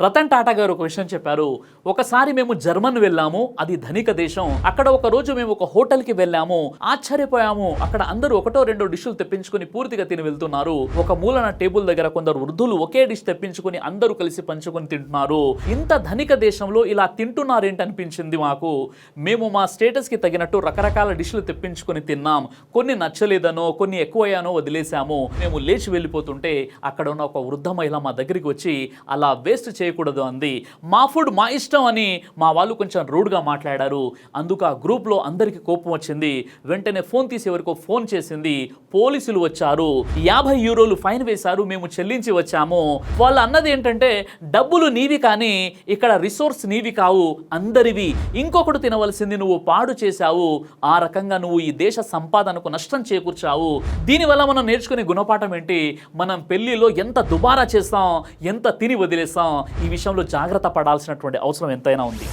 రతన్ టాటా గారు ఒక విషయం చెప్పారు. ఒకసారి మేము జర్మన్ వెళ్ళాము, అది ధనిక దేశం. అక్కడ ఒక రోజు మేము ఒక హోటల్కి వెళ్ళాము, ఆశ్చర్యపోయాము. అక్కడ అందరూ ఒకటో రెండో డిష్లు తెప్పించుకొని పూర్తిగా తిని వెళ్తున్నారు. ఒక మూలన టేబుల్ దగ్గర కొందరు వృద్ధులు ఒకే డిష్ తెప్పించుకొని అందరూ కలిసి పంచుకొని తింటున్నారు. ఇంత ధనిక దేశంలో ఇలా తింటున్నారేంటి అనిపించింది మాకు. మేము మా స్టేటస్ కి తగినట్టు రకరకాల డిష్లు తెప్పించుకొని తిన్నాం. కొన్ని నచ్చలేదనో కొన్ని ఎక్కువయ్యానో వదిలేశాము. మేము లేచి వెళ్ళిపోతుంటే అక్కడ ఉన్న ఒక వృద్ధ మహిళ మా దగ్గరికి వచ్చి అలా వేస్ట్ చేయకూడదు అంది. మా ఫుడ్ మా ఇష్టం అని మా వాళ్ళు కొంచెం రూడ్గా మాట్లాడారు. అందుకు ఆ గ్రూప్లో అందరికీ కోపం వచ్చింది. వెంటనే ఫోన్ తీసి ఎవరికో ఫోన్ చేసింది. పోలీసులు వచ్చారు. 50 యూరోలు ఫైన్ వేశారు. మేము చెల్లించి వచ్చాము. వాళ్ళు అన్నది ఏంటంటే డబ్బులు నీవి కానీ ఇక్కడ రిసోర్స్ నీవి కావు, అందరివి. ఇంకొకటి తినవలసింది నువ్వు పాడు చేశావు. ఆ రకంగా నువ్వు ఈ దేశ సంపాదనకు నష్టం చేకూర్చావు. దీనివల్ల మనం నేర్చుకునే గుణపాఠం ఏంటి? మనం పెళ్లిలో ఎంత దుబారా చేస్తాం, ఎంత తిని వదిలేస్తాం. ఈ విషయంలో జాగ్రత్త పడాల్సినటువంటి అవసరం ఎంతైనా ఉంది.